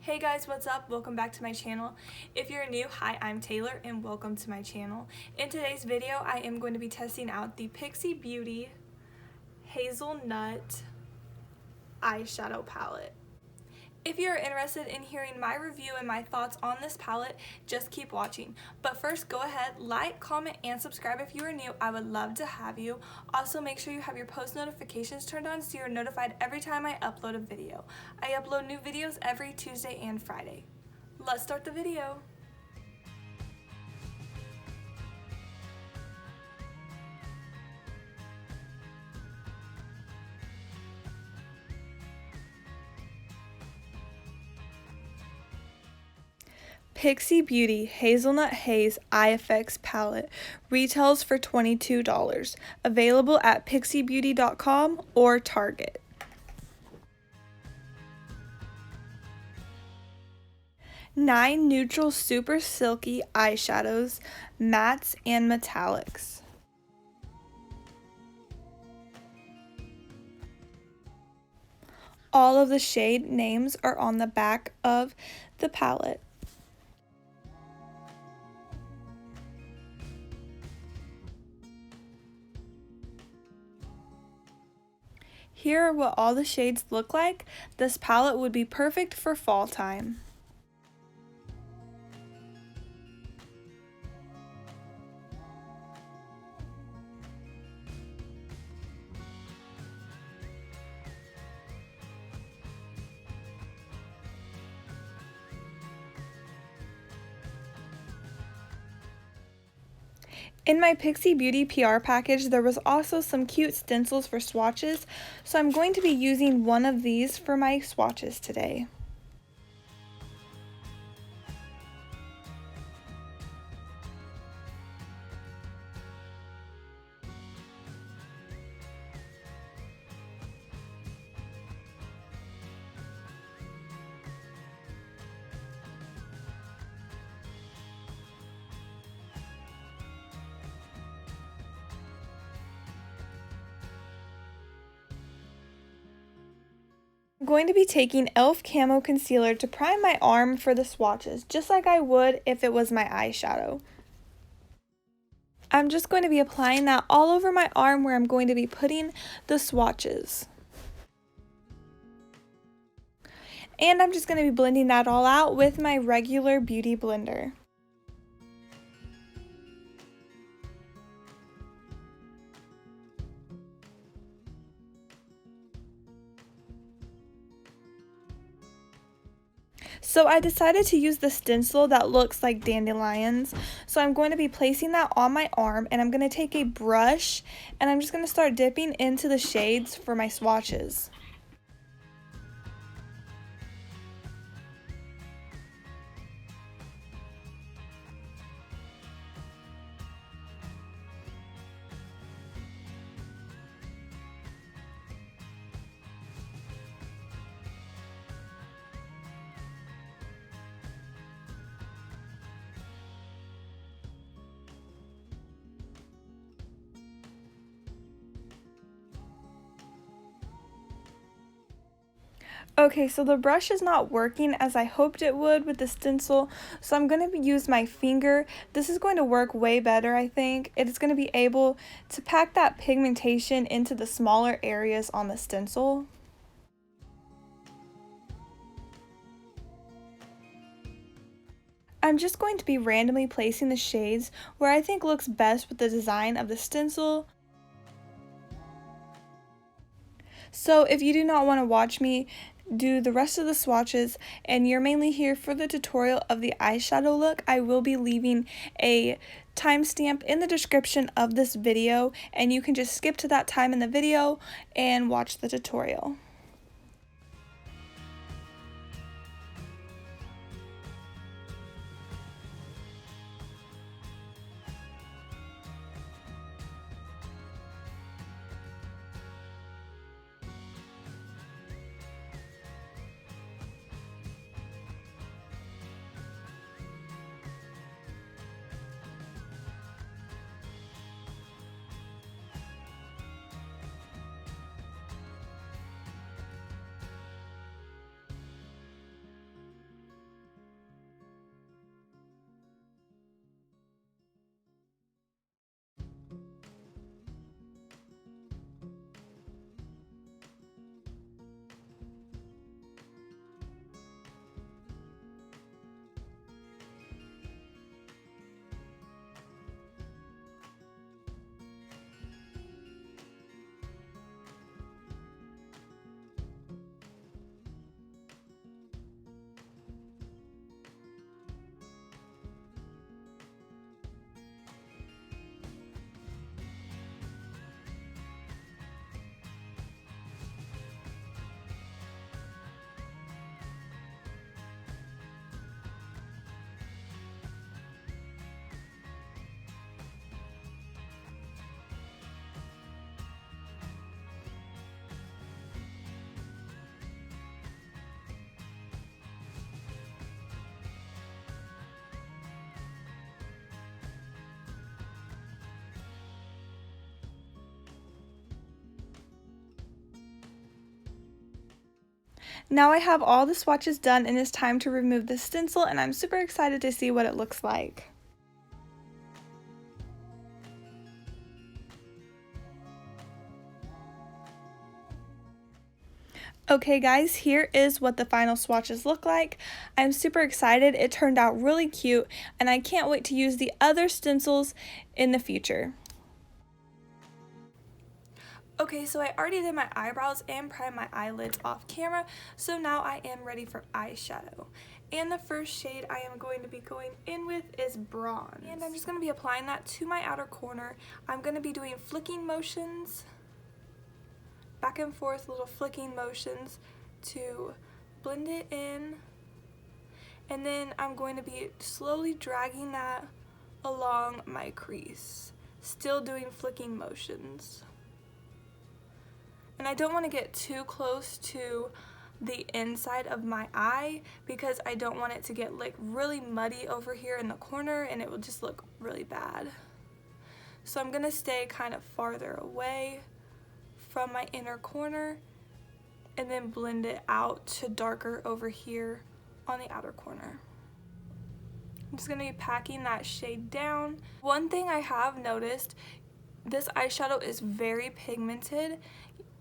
Hey guys, what's up? Welcome back to my channel. If you're new, hi, I'm Taylor and welcome to my channel. In today's video, I am going to be testing out the Pixi Beauty Hazelnut Eyeshadow Palette. If you're interested in hearing my review and my thoughts on this palette, just keep watching. But first, go ahead, like, comment, and subscribe if you are new. I would love to have you. Also, make sure you have your post notifications turned on so you're notified every time I upload a video. I upload new videos every Tuesday and Friday. Let's start the video. Pixi Beauty Hazelnut Haze Eye Effects Palette retails for $22, available at pixibeauty.com or Target. Nine neutral super silky eyeshadows, mattes and metallics. All of the shade names are on the back of the palette. Here are what all the shades look like. This palette would be perfect for fall time. In my Pixi Beauty PR package, there was also some cute stencils for swatches, so I'm going to be using one of these for my swatches today. I'm going to be taking e.l.f. Camo Concealer to prime my arm for the swatches, just like I would if it was my eyeshadow. I'm just going to be applying that all over my arm where I'm going to be putting the swatches. And I'm just going to be blending that all out with my regular beauty blender. So I decided to use the stencil that looks like dandelions. So I'm going to be placing that on my arm, and I'm going to take a brush and I'm just going to start dipping into the shades for my swatches. Okay, so the brush is not working as I hoped it would with the stencil, so I'm going to use my finger. This is going to work way better, I think. It is going to be able to pack that pigmentation into the smaller areas on the stencil. I'm just going to be randomly placing the shades where I think looks best with the design of the stencil. So if you do not want to watch me do the rest of the swatches and you're mainly here for the tutorial of the eyeshadow look, I will be leaving a timestamp in the description of this video, and you can just skip to that time in the video and watch the tutorial. Now I have all the swatches done and it's time to remove the stencil, and I'm super excited to see what it looks like. Okay guys, here is what the final swatches look like. I'm super excited. It turned out really cute and I can't wait to use the other stencils in the future. Okay, so I already did my eyebrows and primed my eyelids off camera, so now I am ready for eyeshadow. And the first shade I am going to be going in with is Bronze. And I'm just going to be applying that to my outer corner. I'm going to be doing flicking motions, back and forth little flicking motions to blend it in. And then I'm going to be slowly dragging that along my crease, still doing flicking motions. And I don't want to get too close to the inside of my eye because I don't want it to get like really muddy over here in the corner and it will just look really bad. So I'm going to stay kind of farther away from my inner corner and then blend it out to darker over here on the outer corner. I'm just going to be packing that shade down. One thing I have noticed, this eyeshadow is very pigmented.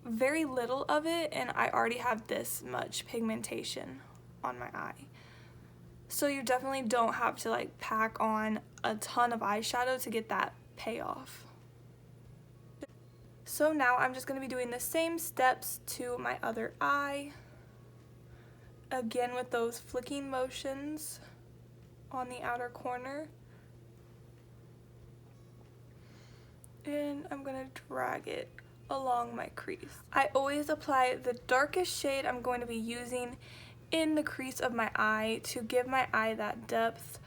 Very little of it and I already have this much pigmentation on my eye. So you definitely don't have to like pack on a ton of eyeshadow to get that payoff. So now I'm just going to be doing the same steps to my other eye. Again with those flicking motions on the outer corner. And I'm going to drag it along my crease. I always apply the darkest shade I'm going to be using in the crease of my eye to give my eye that depth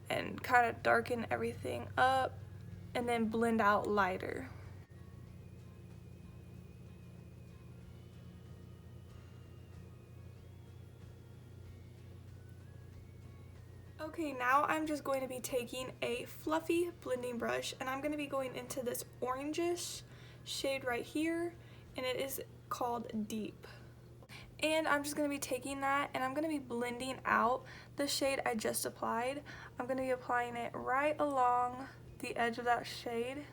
and kind of darken everything up and then blend out lighter. Okay, now I'm just going to be taking a fluffy blending brush and I'm going to be going into this orangish shade right here, and it is called Deep. And I'm just going to be taking that and I'm going to be blending out the shade I just applied. I'm going to be applying it right along the edge of that shade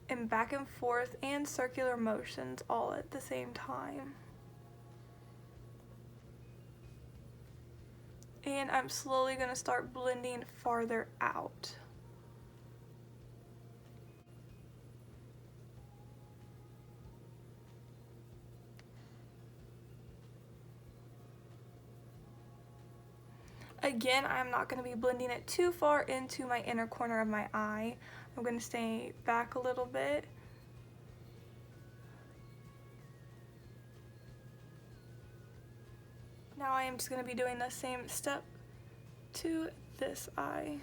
and back and forth and circular motions all at the same time. And I'm slowly going to start blending farther out. Again, I'm not going to be blending it too far into my inner corner of my eye. I'm going to stay back a little bit. Now I am just going to be doing the same step to this eye.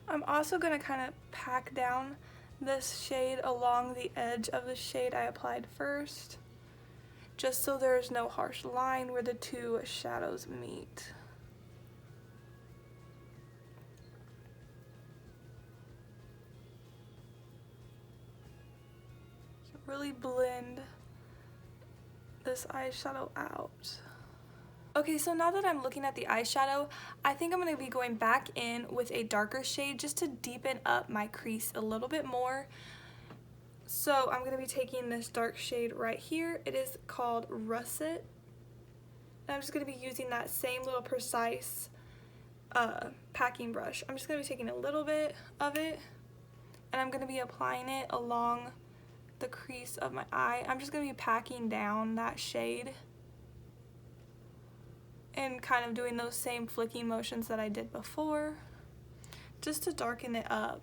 I'm also going to kind of pack down this shade along the edge of the shade I applied first, just so there's no harsh line where the two shadows meet. Really blend this eyeshadow out. Okay, so now that I'm looking at the eyeshadow, I think I'm going to be going back in with a darker shade just to deepen up my crease a little bit more. So I'm going to be taking this dark shade right here. It is called Russet. And I'm just going to be using that same little precise packing brush. I'm just going to be taking a little bit of it and I'm going to be applying it along the crease of my eye. I'm just going to be packing down that shade and kind of doing those same flicking motions that I did before, just to darken it up.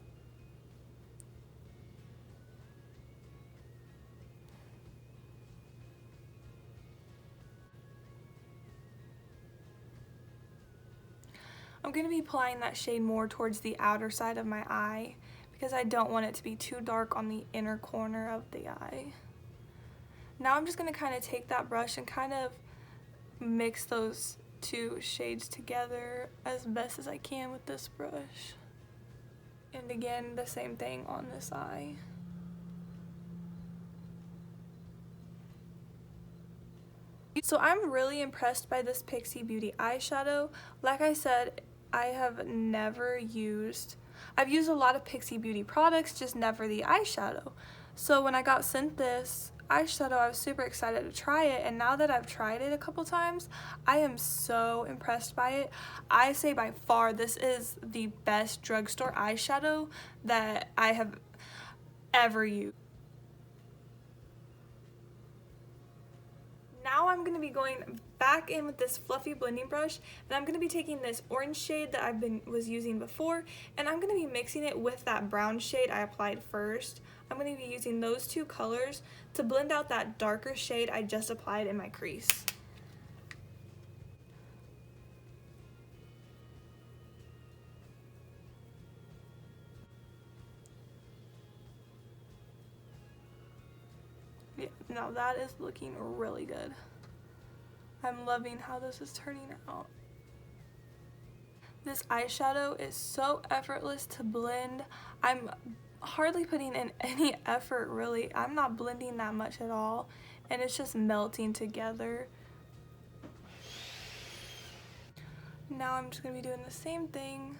I'm going to be applying that shade more towards the outer side of my eye because I don't want it to be too dark on the inner corner of the eye. Now I'm just going to kind of take that brush and kind of mix those two shades together as best as I can with this brush. And again, the same thing on this eye. So I'm really impressed by this Pixi Beauty eyeshadow. Like I said, I've used a lot of Pixi Beauty products, just never the eyeshadow. So when I got sent this eyeshadow, I was super excited to try it, and now that I've tried it a couple times, I am so impressed by it. I say by far this is the best drugstore eyeshadow that I have ever used. Now I'm going to be going back in with this fluffy blending brush, and I'm going to be taking this orange shade that was using before, and I'm going to be mixing it with that brown shade I applied first. I'm going to be using those two colors to blend out that darker shade I just applied in my crease. Yeah, now that is looking really good. I'm loving how this is turning out. This eyeshadow is so effortless to blend. I'm hardly putting in any effort really. I'm not blending that much at all, and it's just melting together. Now I'm just going to be doing the same thing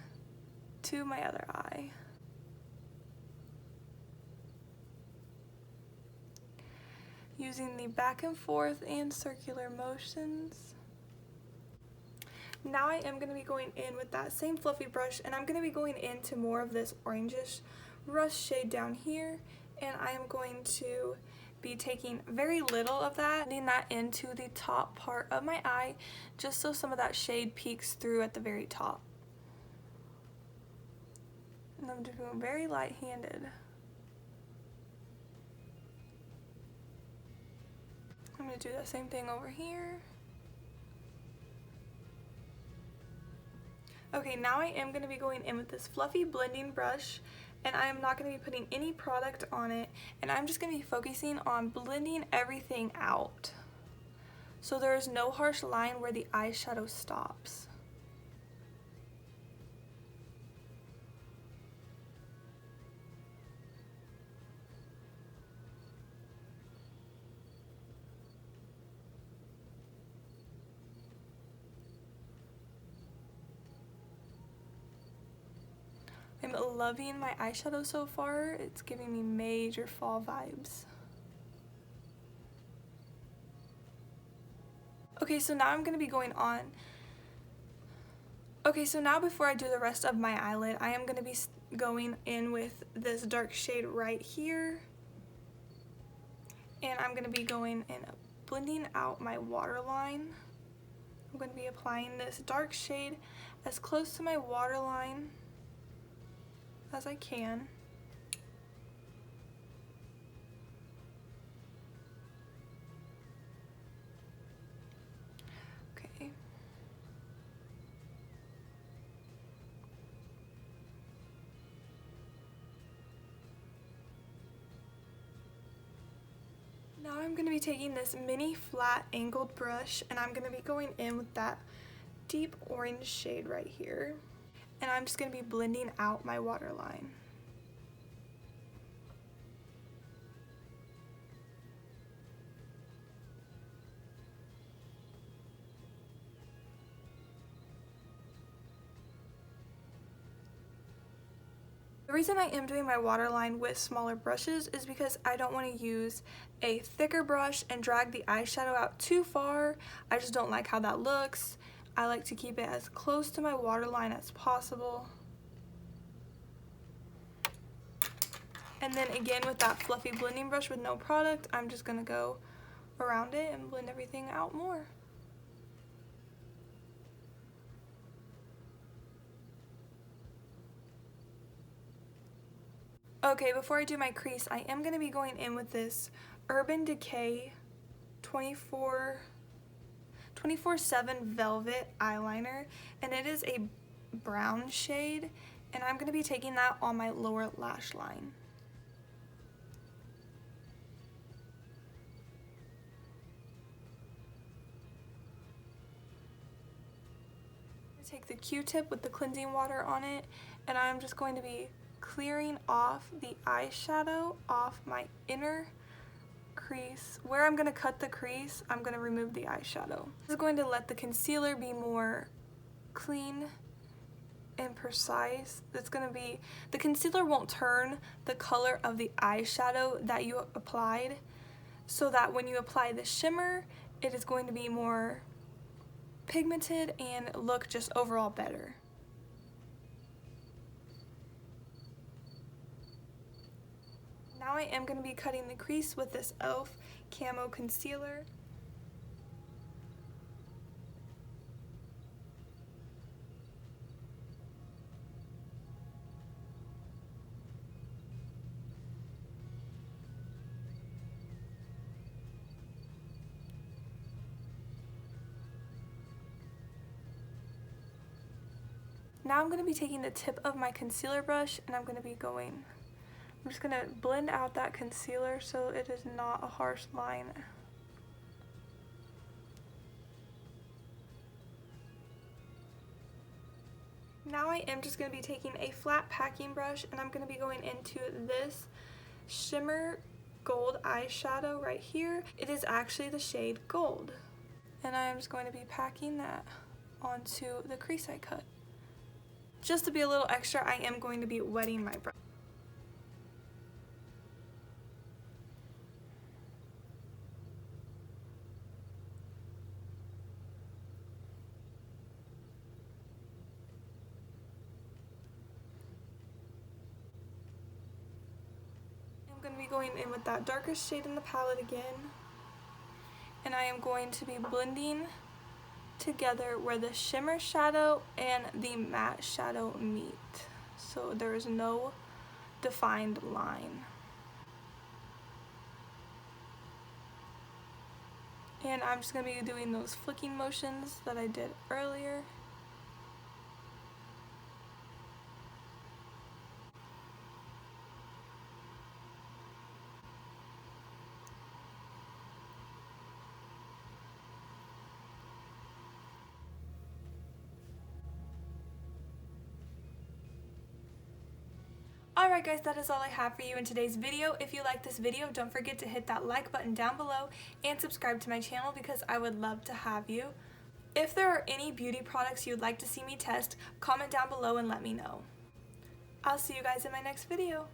to my other eye. Using the back and forth and circular motions. Now I am going to be going in with that same fluffy brush, and I'm going to be going into more of this orangish rust shade down here, and I am going to be taking very little of that, blending that into the top part of my eye, just so some of that shade peeks through at the very top. And I'm just doing very light-handed. I'm going to do the same thing over here. Okay, now I am going to be going in with this fluffy blending brush, and I am not going to be putting any product on it, and I'm just going to be focusing on blending everything out, so there is no harsh line where the eyeshadow stops. I'm loving my eyeshadow so far. It's giving me major fall vibes. Okay, so now I'm going to be going on. Okay, so now before I do the rest of my eyelid, I am going to be going in with this dark shade right here. And I'm going to be going and blending out my waterline. I'm going to be applying this dark shade as close to my waterline as I can. Okay. Now I'm going to be taking this mini flat angled brush, and I'm going to be going in with that deep orange shade right here. And I'm just going to be blending out my waterline. The reason I am doing my waterline with smaller brushes is because I don't want to use a thicker brush and drag the eyeshadow out too far. I just don't like how that looks. I like to keep it as close to my waterline as possible. And then again with that fluffy blending brush with no product, I'm just going to go around it and blend everything out more. Okay, before I do my crease, I am going to be going in with this Urban Decay 24/7 Velvet eyeliner, and it is a brown shade, and I'm going to be taking that on my lower lash line. Take the Q-tip with the cleansing water on it, and I'm just going to be clearing off the eyeshadow off my inner crease. Where I'm going to cut the crease, I'm going to remove the eyeshadow. This is going to let the concealer be more clean and precise. It's going to be, the concealer won't turn the color of the eyeshadow that you applied, so that when you apply the shimmer, it is going to be more pigmented and look just overall better. Now I am going to be cutting the crease with this e.l.f. Camo Concealer. Now I'm going to be taking the tip of my concealer brush and I'm just going to blend out that concealer so it is not a harsh line. Now I am just going to be taking a flat packing brush and I'm going to be going into this shimmer gold eyeshadow right here. It is actually the shade Gold. And I am just going to be packing that onto the crease I cut. Just to be a little extra, I am going to be wetting my brush. I'm going to be going in with that darkest shade in the palette again. And I am going to be blending together where the shimmer shadow and the matte shadow meet, so there is no defined line. And I'm just going to be doing those flicking motions that I did earlier. Alright guys, that is all I have for you in today's video. If you like this video, don't forget to hit that like button down below and subscribe to my channel because I would love to have you. If there are any beauty products you'd like to see me test, comment down below and let me know. I'll see you guys in my next video.